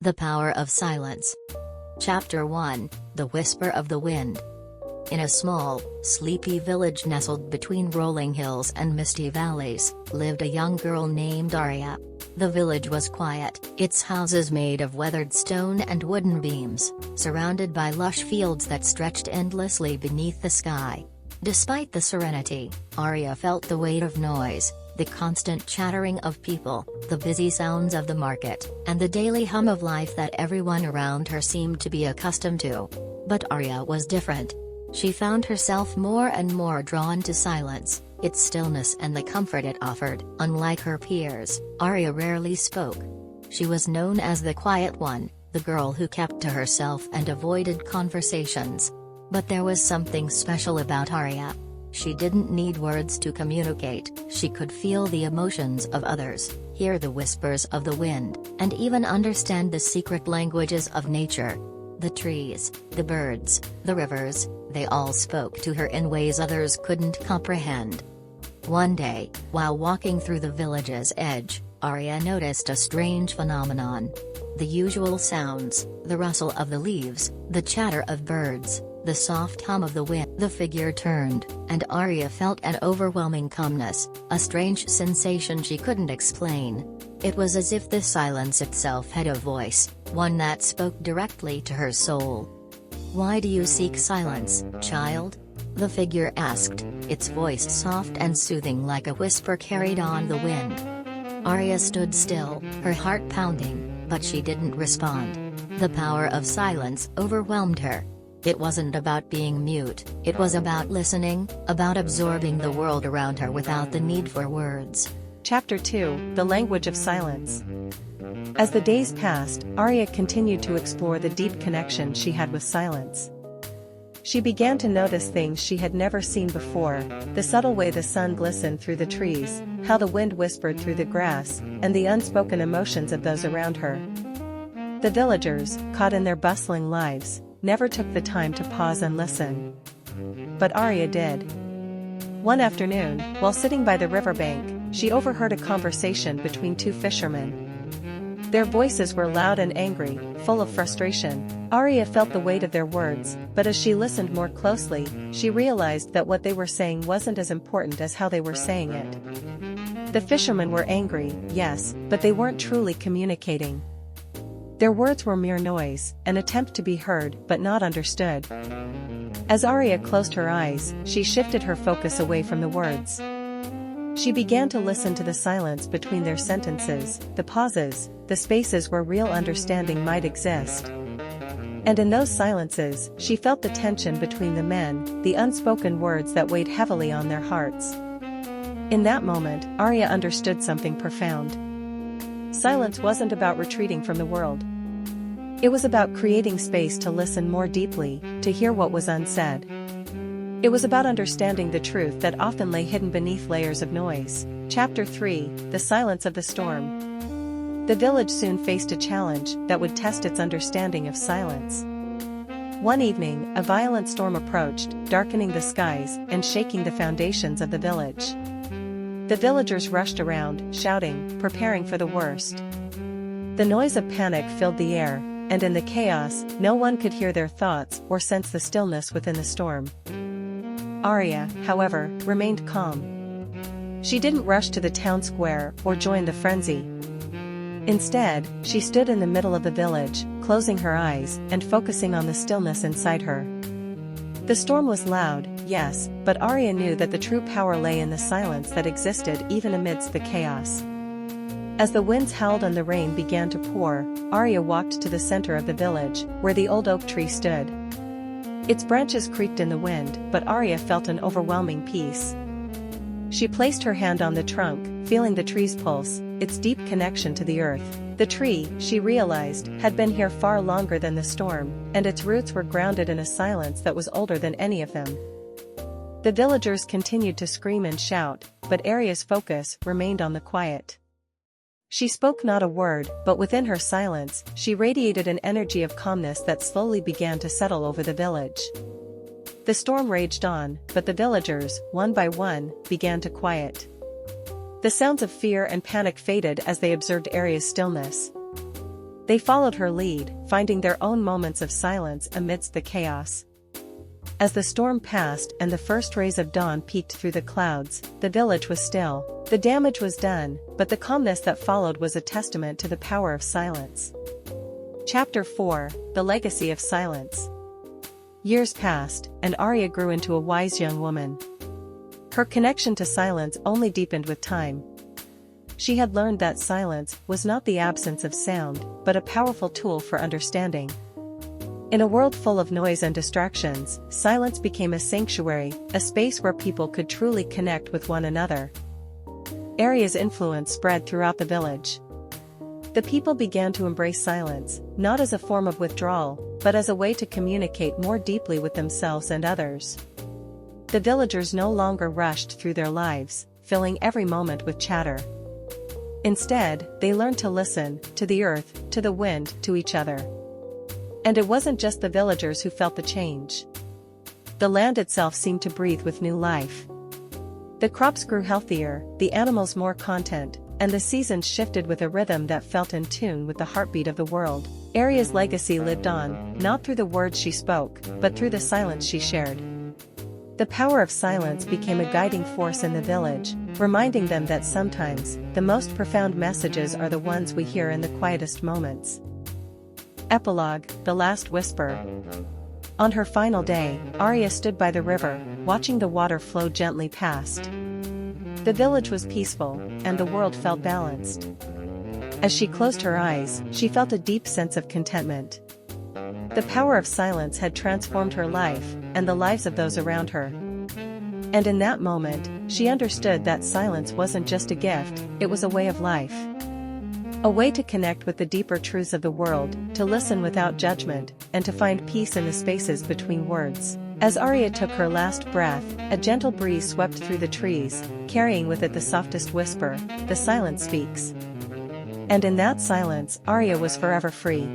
The Power of Silence. Chapter 1, The Whisper of the Wind. In a small, sleepy village nestled between rolling hills and misty valleys, lived a young girl named Arya. The village was quiet, its houses made of weathered stone and wooden beams, surrounded by lush fields that stretched endlessly beneath the sky. Despite the serenity, Arya felt the weight of noise, the constant chattering of people, the busy sounds of the market, and the daily hum of life that everyone around her seemed to be accustomed to. But Arya was different. She found herself more and more drawn to silence, its stillness and the comfort it offered. Unlike her peers, Arya rarely spoke. She was known as the quiet one, the girl who kept to herself and avoided conversations. But there was something special about Arya. She didn't need words to communicate, she could feel the emotions of others, hear the whispers of the wind, and even understand the secret languages of nature. The trees, the birds, the rivers, they all spoke to her in ways others couldn't comprehend. One day, while walking through the village's edge, Arya noticed a strange phenomenon. The usual sounds, the rustle of the leaves, the chatter of birds, the soft hum of the wind. The figure turned, and Arya felt an overwhelming calmness, a strange sensation she couldn't explain. It was as if the silence itself had a voice, one that spoke directly to her soul. "Why do you seek silence, child?" the figure asked, its voice soft and soothing like a whisper carried on the wind. Arya stood still, her heart pounding, but she didn't respond. The power of silence overwhelmed her. It wasn't about being mute, it was about listening, about absorbing the world around her without the need for words. Chapter 2, The Language of Silence. As the days passed, Arya continued to explore the deep connection she had with silence. She began to notice things she had never seen before, the subtle way the sun glistened through the trees, how the wind whispered through the grass, and the unspoken emotions of those around her. The villagers, caught in their bustling lives, never took the time to pause and listen. But Arya did. One afternoon, while sitting by the riverbank, she overheard a conversation between two fishermen. Their voices were loud and angry, full of frustration. Arya felt the weight of their words, but as she listened more closely, she realized that what they were saying wasn't as important as how they were saying it. The fishermen were angry, yes, but they weren't truly communicating. Their words were mere noise, an attempt to be heard but not understood. As Arya closed her eyes, she shifted her focus away from the words. She began to listen to the silence between their sentences, the pauses, the spaces where real understanding might exist. And in those silences, she felt the tension between the men, the unspoken words that weighed heavily on their hearts. In that moment, Arya understood something profound. Silence wasn't about retreating from the world. It was about creating space to listen more deeply, to hear what was unsaid. It was about understanding the truth that often lay hidden beneath layers of noise. Chapter 3, The Silence of the Storm. The village soon faced a challenge that would test its understanding of silence. One evening, a violent storm approached, darkening the skies and shaking the foundations of the village. The villagers rushed around, shouting, preparing for the worst. The noise of panic filled the air, and in the chaos, no one could hear their thoughts or sense the stillness within the storm. Arya, however, remained calm. She didn't rush to the town square or join the frenzy. Instead, she stood in the middle of the village, closing her eyes and focusing on the stillness inside her. The storm was loud, yes, but Arya knew that the true power lay in the silence that existed even amidst the chaos. As the winds howled and the rain began to pour, Arya walked to the center of the village, where the old oak tree stood. Its branches creaked in the wind, but Arya felt an overwhelming peace. She placed her hand on the trunk, feeling the tree's pulse, its deep connection to the earth. The tree, she realized, had been here far longer than the storm, and its roots were grounded in a silence that was older than any of them. The villagers continued to scream and shout, but Arya's focus remained on the quiet. She spoke not a word, but within her silence, she radiated an energy of calmness that slowly began to settle over the village. The storm raged on, but the villagers, one by one, began to quiet. The sounds of fear and panic faded as they observed Arya's stillness. They followed her lead, finding their own moments of silence amidst the chaos. As the storm passed and the first rays of dawn peeked through the clouds, the village was still. The damage was done, but the calmness that followed was a testament to the power of silence. Chapter 4: The Legacy of Silence. Years passed, and Arya grew into a wise young woman. Her connection to silence only deepened with time. She had learned that silence was not the absence of sound, but a powerful tool for understanding. In a world full of noise and distractions, silence became a sanctuary, a space where people could truly connect with one another. Arya's influence spread throughout the village. The people began to embrace silence, not as a form of withdrawal, but as a way to communicate more deeply with themselves and others. The villagers no longer rushed through their lives, filling every moment with chatter. Instead, they learned to listen, to the earth, to the wind, to each other. And it wasn't just the villagers who felt the change. The land itself seemed to breathe with new life. The crops grew healthier, the animals more content, and the seasons shifted with a rhythm that felt in tune with the heartbeat of the world. Arya's legacy lived on, not through the words she spoke, but through the silence she shared. The power of silence became a guiding force in the village, reminding them that sometimes, the most profound messages are the ones we hear in the quietest moments. Epilogue: The Last Whisper. On her final day, Arya stood by the river, watching the water flow gently past. The village was peaceful, and the world felt balanced. As she closed her eyes, she felt a deep sense of contentment. The power of silence had transformed her life, and the lives of those around her. And in that moment, she understood that silence wasn't just a gift, it was a way of life. A way to connect with the deeper truths of the world, to listen without judgment, and to find peace in the spaces between words. As Arya took her last breath, a gentle breeze swept through the trees, carrying with it the softest whisper, "The silence speaks." And in that silence, Arya was forever free.